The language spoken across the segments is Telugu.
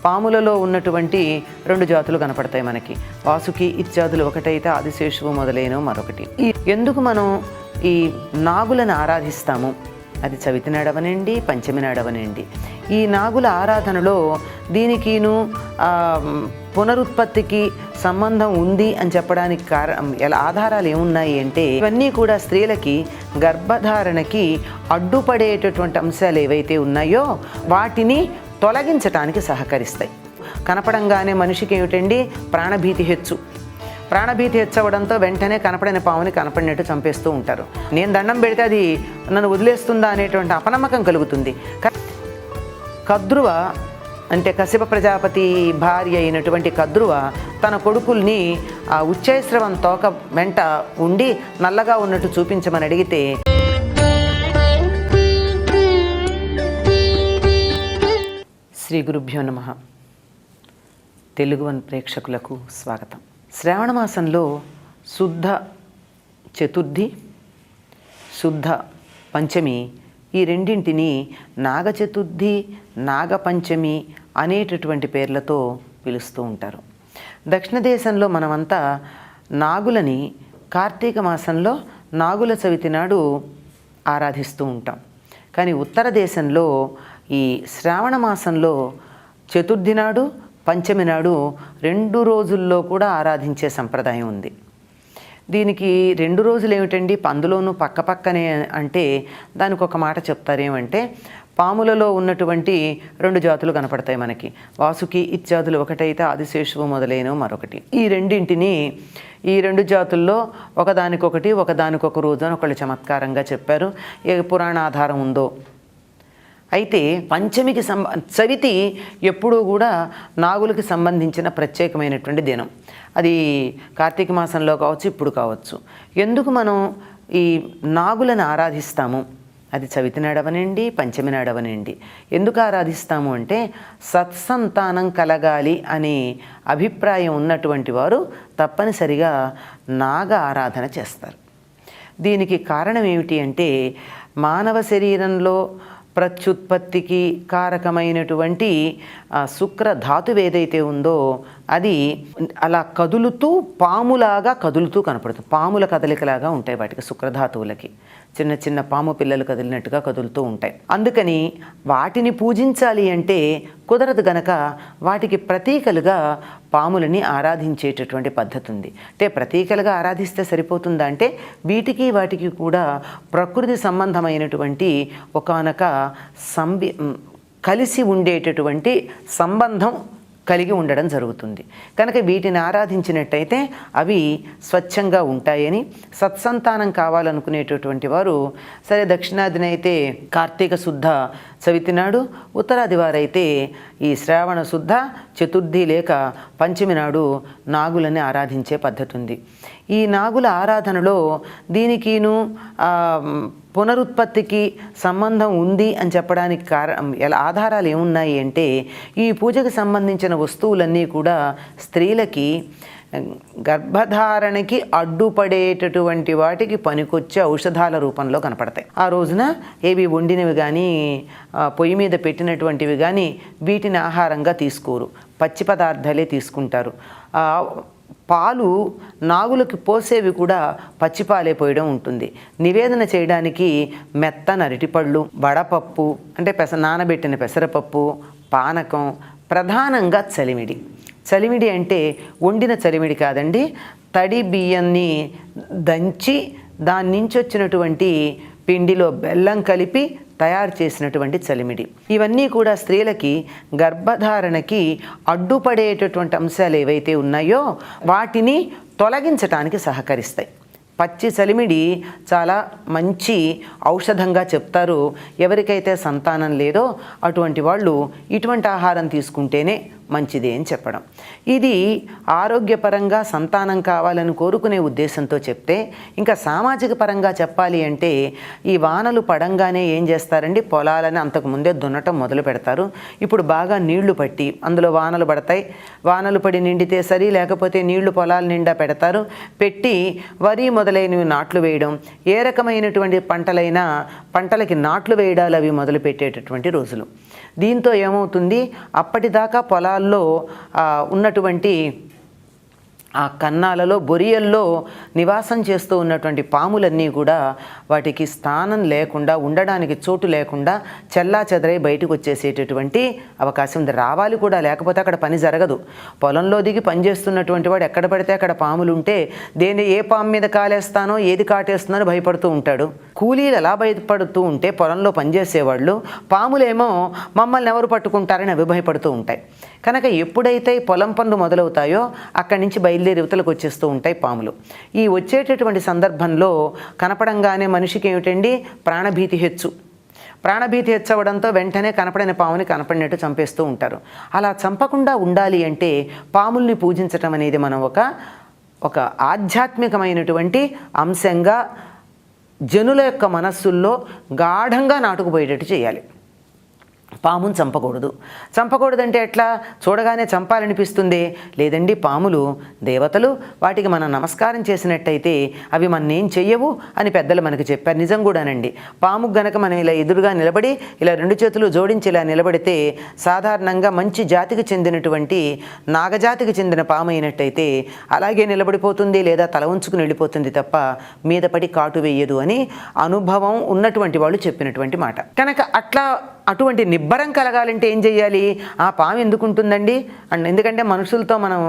పాములలో ఉన్నటువంటి 2 జాతులు కనపడతాయి మనకి. వాసుకి ఇత్యాదులు ఒకటైతే ఆదిశేషువు మొదలైనవి మరొకటి. ఎందుకు మనం ఈ నాగులను ఆరాధిస్తాము? అది చవితి నాడవనండి, పంచమి నాడవనండి. ఈ నాగుల ఆరాధనలో దీనికిను పునరుత్పత్తికి సంబంధం ఉంది అని చెప్పడానికి ఆధారాలు ఏమున్నాయి అంటే, ఇవన్నీ కూడా స్త్రీలకి గర్భధారణకి అడ్డుపడేటటువంటి అంశాలు ఏవైతే ఉన్నాయో వాటిని తొలగించటానికి సహకరిస్తాయి. కనపడంగానే మనిషికి ఏమిటండి, ప్రాణభీతి హెచ్చవడంతో వెంటనే కనపడిన పాముని కనపడినట్టు చంపేస్తూ ఉంటారు. నేను దండం పెడితే అది నన్ను వదిలేస్తుందా అనేటువంటి అపనమ్మకం కలుగుతుంది. కద్రువ అంటే కశ్యప ప్రజాపతి భార్య అయినటువంటి కద్రువ తన కొడుకుల్ని ఆ ఉచ్చైశ్రవం తోక వెంట ఉండి నల్లగా ఉన్నట్టు చూపించమని అడిగితే, శ్రీ గురుభ్యో నమః. తెలుగు వన్ ప్రేక్షకులకు స్వాగతం. శ్రావణ మాసంలో శుద్ధ చతుర్థి, శుద్ధ పంచమి ఈ రెండింటిని నాగ చతుర్థి, నాగ పంచమి అనేటటువంటి పేర్లతో పిలుస్తూ ఉంటారు. దక్షిణ దేశంలో మనమంతా నాగులని కార్తీక మాసంలో నాగుల చవితి నాడు ఆరాధిస్తూ ఉంటాం. కానీ ఉత్తర దేశంలో ఈ శ్రావణ మాసంలో చతుర్థి నాడు, పంచమి నాడు 2 రోజుల్లో కూడా ఆరాధించే సంప్రదాయం ఉంది. దీనికి 2 రోజులు ఏమిటండి, అందులోనూ పక్కపక్కనే అంటే దానికి ఒక మాట చెప్తారేమంటే, పాములలో ఉన్నటువంటి 2 జాతులు కనపడతాయి మనకి. వాసుకి ఇత్యాదులు ఒకటైతే ఆదిశేషువు మొదలైనవి మరొకటి. ఈ రెండింటిని ఈ 2 జాతుల్లో ఒకదానికొక రోజు అని ఒకళ్ళు చమత్కారంగా చెప్పారు. ఏ పురాణ ఆధారం ఉందో. అయితే పంచమికి చవితి ఎప్పుడూ కూడా నాగులకి సంబంధించిన ప్రత్యేకమైనటువంటి దినం. అది కార్తీక మాసంలో కావచ్చు, ఇప్పుడు కావచ్చు. ఎందుకు మనం ఈ నాగులను ఆరాధిస్తాము? అది చవితి నాడవనండి, పంచమి నాడవనండి. ఎందుకు ఆరాధిస్తాము అంటే, సత్సంతానం కలగాలి అనే అభిప్రాయం ఉన్నటువంటి వారు తప్పనిసరిగా నాగ ఆరాధన చేస్తారు. దీనికి కారణం ఏమిటి అంటే, మానవ శరీరంలో ప్రత్యుత్పత్తికి కారకమైనటువంటి శుక్ర ధాతువు ఏదైతే ఉందో అది అలా పాములాగా కదులుతూ కనపడుతుంది. పాముల కదలికలాగా ఉంటాయి వాటికి, శుక్రధాతువులకి. చిన్న చిన్న పాము పిల్లలు కదిలినట్టుగా కదులుతూ ఉంటాయి. అందుకని వాటిని పూజించాలి అంటే కుదరదు గనక వాటికి ప్రతీకలుగా పాములని ఆరాధించేటటువంటి పద్ధతి ఉంది. అంటే ప్రతీకలుగా ఆరాధిస్తే సరిపోతుందా అంటే, వీటికి వాటికి కూడా ప్రకృతి సంబంధమైనటువంటి ఒకానొక కలిసి ఉండేటటువంటి సంబంధం కలిగి ఉండడం జరుగుతుంది. కనుక వీటిని ఆరాధించినట్టయితే అవి స్వచ్ఛంగా ఉంటాయని, సత్సంతానం కావాలనుకునేటటువంటి వారు సరే దక్షిణాదినైతే కార్తీక శుద్ధ చవితి నాడు, ఉత్తరాది వారైతే ఈ శ్రావణ శుద్ధ చతుర్థి లేక పంచమి నాడు నాగులని ఆరాధించే పద్ధతి ఉంది. ఈ నాగుల ఆరాధనలో దీనికిను పునరుత్పత్తికి సంబంధం ఉంది అని చెప్పడానికి ఆధారాలు ఏమున్నాయి అంటే, ఈ పూజకు సంబంధించిన వస్తువులన్నీ కూడా స్త్రీలకి గర్భధారణకి అడ్డుపడేటటువంటి వాటికి పనికొచ్చే ఔషధాల రూపంలో కనపడతాయి. ఆ రోజున ఏవి వండినవి కానీ, పొయ్యి మీద పెట్టినటువంటివి కానీ వీటిని ఆహారంగా తీసుకోరు, పచ్చి పదార్థాలే తీసుకుంటారు. పాలు నాగులకు పోసేవి కూడా పచ్చిపాలే పోయడం ఉంటుంది. నివేదన చేయడానికి మెత్తని అరటిపళ్ళు, వడపప్పు అంటే నానబెట్టిన పెసరపప్పు, పానకం, ప్రధానంగా చలిమిడి అంటే వండిన చలిమిడి కాదండి, తడి బియ్యాన్ని దంచి దాని నుంచి వచ్చినటువంటి పిండిలో బెల్లం కలిపి తయారు చేసినటువంటి చలిమిడి. ఇవన్నీ కూడా స్త్రీలకి గర్భధారణకి అడ్డుపడేటటువంటి అంశాలు ఏవైతే ఉన్నాయో వాటిని తొలగించటానికి సహకరిస్తాయి. పచ్చి చలిమిడి చాలా మంచి ఔషధంగా చెప్తారు. ఎవరికైతే సంతానం లేదో అటువంటి వాళ్ళు ఇటువంటి ఆహారం తీసుకుంటేనే మంచిది అని చెప్పడం. ఇది ఆరోగ్యపరంగా సంతానం కావాలని కోరుకునే ఉద్దేశంతో చెప్తే, ఇంకా సామాజిక పరంగా చెప్పాలి అంటే ఈ వానలు పడంగానే ఏం చేస్తారండి, పొలాలని అంతకుముందే దున్నటం మొదలు పెడతారు. ఇప్పుడు బాగా నీళ్లు పట్టి అందులో వానలు పడతాయి. వానలు పడి నిండితే సరి, లేకపోతే నీళ్లు పొలాల నిండా పెడతారు. పెట్టి వరి మొదలైనవి నాట్లు వేయడం, ఏ రకమైనటువంటి పంటలకి నాట్లు వేయడాలు అవి మొదలు పెట్టేటటువంటి రోజులు. దీంతో ఏమవుతుంది, అప్పటిదాకా పొలాల్లో ఉన్నటువంటి ఆ కన్నాలలో బొరియల్లో నివాసం చేస్తూ ఉన్నటువంటి పాములన్నీ కూడా వాటికి స్థానం లేకుండా, ఉండడానికి చోటు లేకుండా చెల్లాచెదరై బయటకు వచ్చేసేటటువంటి అవకాశం ఉంది. రావాలి కూడా, లేకపోతే అక్కడ పని జరగదు. పొలంలో దిగి పనిచేస్తున్నటువంటి వాడు ఎక్కడ పడితే అక్కడ పాములు ఉంటే ఏ పాము మీద కాలేస్తానో ఏది కాటేస్తున్నానో భయపడుతూ ఉంటాడు. కూలీలు ఎలా భయపడుతూ ఉంటే పొలంలో పనిచేసేవాళ్ళు, పాములేమో మమ్మల్ని ఎవరు పట్టుకుంటారని అవి భయపడుతూ ఉంటాయి. కనుక ఎప్పుడైతే పొలం పనులు మొదలవుతాయో అక్కడి నుంచి బయలుదేరి యువతలకు వచ్చేస్తూ ఉంటాయి పాములు. ఈ వచ్చేటటువంటి సందర్భంలో కనపడంగానే మనిషికి ఏమిటండి, ప్రాణభీతి హెచ్చు. ప్రాణభీతి హెచ్చవడంతో వెంటనే కనపడిన పాముని కనపడినట్టు చంపేస్తూ ఉంటారు. అలా చంపకుండా ఉండాలి అంటే పాముల్ని పూజించటం అనేది మనం ఒక ఆధ్యాత్మికమైనటువంటి అంశంగా జనుల యొక్క మనస్సుల్లో గాఢంగా నాటుకుపోయేటట్టు చేయాలి. పామును చంపకూడదంటే ఎట్లా, చూడగానే చంపాలనిపిస్తుంది. లేదండి, పాములు దేవతలు, వాటికి మనం నమస్కారం చేసినట్టయితే అవి మననేం చెయ్యవు అని పెద్దలు మనకు చెప్పారు. నిజం కూడానండి. పాముకు గనక మనం ఇలా ఎదురుగా నిలబడి ఇలా 2 చేతులు జోడించి ఇలా నిలబడితే సాధారణంగా మంచి జాతికి చెందినటువంటి నాగజాతికి చెందిన పాము అయినట్టయితే అలాగే నిలబడిపోతుంది, లేదా తల ఉంచుకుని వెళ్ళిపోతుంది తప్ప మీద పడి కాటు వేయదు అని అనుభవం ఉన్నటువంటి వాళ్ళు చెప్పినటువంటి మాట. కనుక అటువంటి నిబ్బరం కలగాలంటే ఏం చెయ్యాలి? ఆ పాము ఎందుకు ఉంటుందండి? ఎందుకంటే మనుషులతో మనం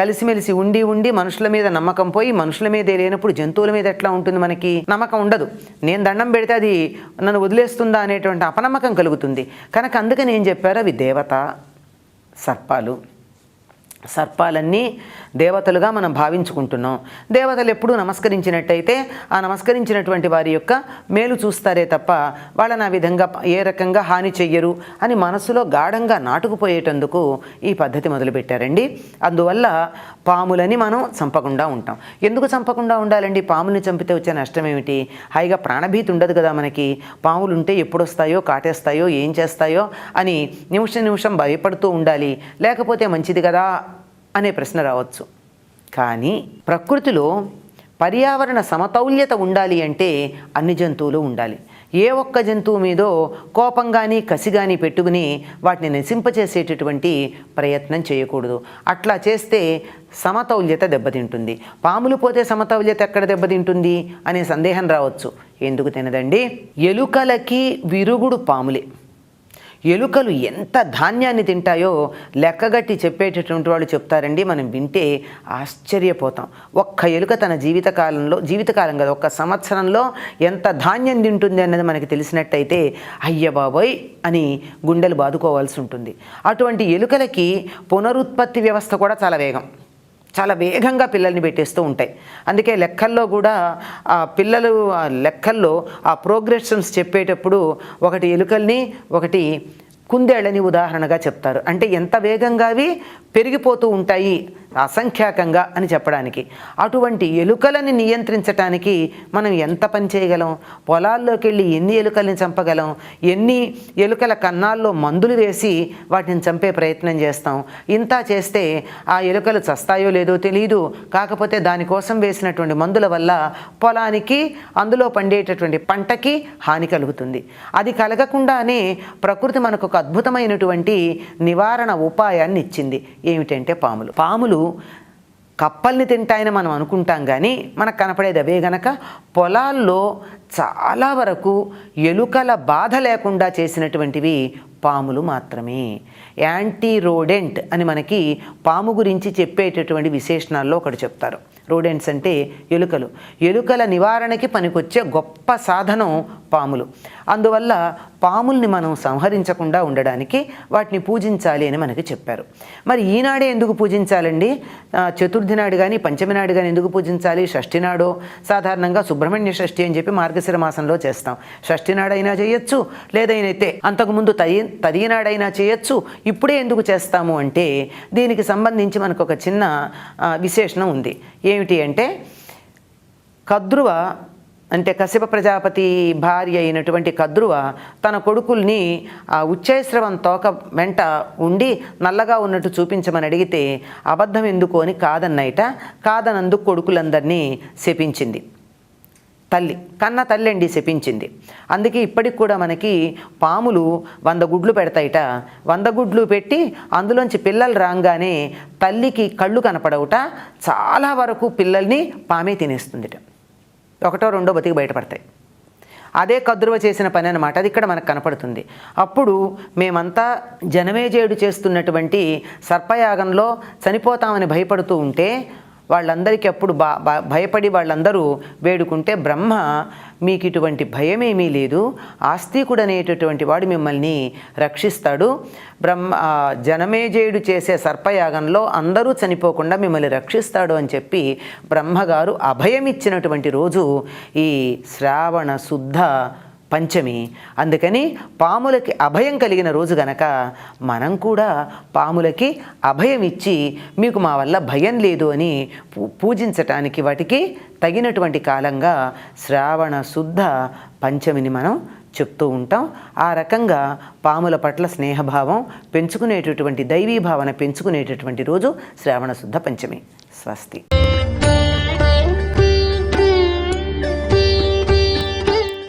కలిసిమెలిసి ఉండి మనుషుల మీద నమ్మకం పోయి మనుషుల మీద లేనప్పుడు జంతువుల మీద ఎట్లా ఉంటుంది? మనకి నమ్మకం ఉండదు. నేను దండం పెడితే అది నన్ను వదిలేస్తుందా అనేటువంటి అపనమ్మకం కలుగుతుంది. కనుక అందుకని ఏం చెప్పారు, అవి దేవత సర్పాలన్నీ దేవతలుగా మనం భావించుకుంటున్నాం. దేవతలు ఎప్పుడూ నమస్కరించినట్టయితే ఆ నమస్కరించినటువంటి వారి యొక్క మేలు చూస్తారే తప్ప వాళ్ళని ఆ విధంగా ఏ రకంగా హాని చెయ్యరు అని మనసులో గాఢంగా నాటుకుపోయేటందుకు ఈ పద్ధతి మొదలుపెట్టారండి. అందువల్ల పాములని మనం చంపకుండా ఉంటాం. ఎందుకు చంపకుండా ఉండాలండి? పాముల్ని చంపితే వచ్చే నష్టం ఏమిటి? హాయిగా ప్రాణభీతి ఉండదు కదా మనకి. పాములు ఉంటే ఎప్పుడు వస్తాయో, కాటేస్తాయో, ఏం చేస్తాయో అని నిమిషం భయపడుతూ ఉండాలి. లేకపోతే మంచిది కదా అనే ప్రశ్న రావచ్చు. కానీ ప్రకృతిలో పర్యావరణ సమతౌల్యత ఉండాలి అంటే అన్ని జంతువులు ఉండాలి. ఏ ఒక్క జంతువు మీదో కోపం కానీ కసి కానీ పెట్టుకుని వాటిని నశింపచేసేటటువంటి ప్రయత్నం చేయకూడదు. అట్లా చేస్తే సమతౌల్యత దెబ్బతింటుంది. పాములు పోతే సమతౌల్యత ఎక్కడ దెబ్బతింటుంది అనే సందేహం రావచ్చు. ఎందుకు తినదండి? ఎలుకలకి విరుగుడు పాములే. ఎలుకలు ఎంత ధాన్యాన్ని తింటాయో లెక్కగట్టి చెప్పేటటువంటి వాళ్ళు చెప్తారండి. మనం వింటే ఆశ్చర్యపోతాం. ఒక్క ఎలుక తన జీవితకాలం కదా, ఒక్క సంవత్సరంలో ఎంత ధాన్యం తింటుంది అన్నది మనకి తెలిసినట్టయితే అయ్య బాబోయ్ అని గుండెలు బాదుకోవాల్సి ఉంటుంది. అటువంటి ఎలుకలకి పునరుత్పత్తి వ్యవస్థ కూడా చాలా వేగంగా పిల్లల్ని పెట్టేస్తూ ఉంటాయి. అందుకే లెక్కల్లో కూడా పిల్లలు లెక్కల్లో ఆ ప్రోగ్రెషన్స్ చెప్పేటప్పుడు ఒకటి ఎలుకల్ని ఒకటి కుందేళ్ళని ఉదాహరణగా చెప్తారు. అంటే ఎంత వేగంగా అవి పెరిగిపోతూ ఉంటాయి అసంఖ్యాకంగా అని చెప్పడానికి. అటువంటి ఎలుకలని నియంత్రించటానికి మనం ఎంత పని చేయగలం? పొలాల్లోకి వెళ్ళి ఎన్ని ఎలుకల్ని చంపగలం? ఎన్ని ఎలుకల కన్నాల్లో మందులు వేసి వాటిని చంపే ప్రయత్నం చేస్తాం? ఇంత చేస్తే ఆ ఎలుకలు చస్తాయో లేదో తెలియదు. కాకపోతే దానికోసం వేసినటువంటి మందుల వల్ల పొలానికి, అందులో పండేటటువంటి పంటకి హాని కలుగుతుంది. అది కలగకుండానే ప్రకృతి మనకు ఒక అద్భుతమైనటువంటి నివారణ ఉపాయాన్ని ఇచ్చింది. ఏమిటంటే పాములు కప్పల్ని తింటాయని మనం అనుకుంటాం, కానీ మనకు కనపడేది అవే గనక పొలాల్లో చాలా వరకు ఎలుకల బాధ లేకుండా చేసినటువంటివి పాములు మాత్రమే. యాంటీ రోడెంట్ అని మనకి పాము గురించి చెప్పేటటువంటి విశేషణాల్లో ఒకటి చెప్తారు. రోడెంట్స్ అంటే ఎలుకల నివారణకి పనికొచ్చే గొప్ప సాధనం పాములు. అందువల్ల పాముల్ని మనం సంహరించకుండా ఉండడానికి వాటిని పూజించాలి అని మనకి చెప్పారు. మరి ఈనాడే ఎందుకు పూజించాలండి? చతుర్థి నాడు కానీ పంచమి నాడు కానీ ఎందుకు పూజించాలి? షష్ఠి నాడో, సాధారణంగా సుబ్రహ్మణ్య షష్ఠి అని చెప్పి మార్గశిర మాసంలో చేస్తాం. షష్ఠి నాడైనా చేయొచ్చు, లేదైతే అంతకుముందు తదియ నాడైనా చేయొచ్చు. ఇప్పుడే ఎందుకు చేస్తాము అంటే దీనికి సంబంధించి మనకు ఒక చిన్న విశేషణం ఉంది. ఏమిటి అంటే, కద్రువ అంటే కశ్యప ప్రజాపతి భార్య అయినటువంటి కద్రువ తన కొడుకుల్ని ఉచ్చైశ్రవం తోక వెంట ఉండి నల్లగా ఉన్నట్టు చూపించమని అడిగితే అబద్ధం ఎందుకు అని కాదన్నందుకు కొడుకులందరినీ శపించింది. తల్లి కన్న తల్లి అండి శపించింది. అందుకే ఇప్పటికి కూడా మనకి పాములు 100 గుడ్లు పెడతాయిట. 100 గుడ్లు పెట్టి అందులోంచి పిల్లలు రాగానే తల్లికి కళ్ళు కనపడవుట, చాలా వరకు పిల్లల్ని పామే తినేస్తుందిట. 1, 2 బతికి బయటపడతాయి. అదే కద్రువ చేసిన పని అనమాట. అది ఇక్కడ మనకు కనపడుతుంది. అప్పుడు మేమంతా జనమేజయుడు చేస్తున్నటువంటి సర్పయాగంలో చనిపోతామని భయపడుతూ ఉంటే వాళ్ళందరికీ అప్పుడు భయపడి వాళ్ళందరూ వేడుకుంటే బ్రహ్మ మీకు ఇటువంటి భయమేమీ లేదు, ఆస్తికుడు అనేటటువంటి వాడు మిమ్మల్ని రక్షిస్తాడు. జనమేజయుడు చేసే సర్పయాగంలో అందరూ చనిపోకుండా మిమ్మల్ని రక్షిస్తాడు అని చెప్పి బ్రహ్మగారు అభయమిచ్చినటువంటి రోజు ఈ శ్రావణ శుద్ధ పంచమి. అందుకని పాములకి అభయం కలిగిన రోజు గనక మనం కూడా పాములకి అభయం ఇచ్చి మీకు మా వల్ల భయం లేదు అని పూజించటానికి వాటికి తగినటువంటి కాలంగా శ్రావణ శుద్ధ పంచమిని మనం చెప్తూ ఉంటాం. ఆ రకంగా పాముల పట్ల స్నేహభావం పెంచుకునేటటువంటి దైవీ భావన పెంచుకునేటటువంటి రోజు శ్రావణ శుద్ధ పంచమి. స్వస్తి.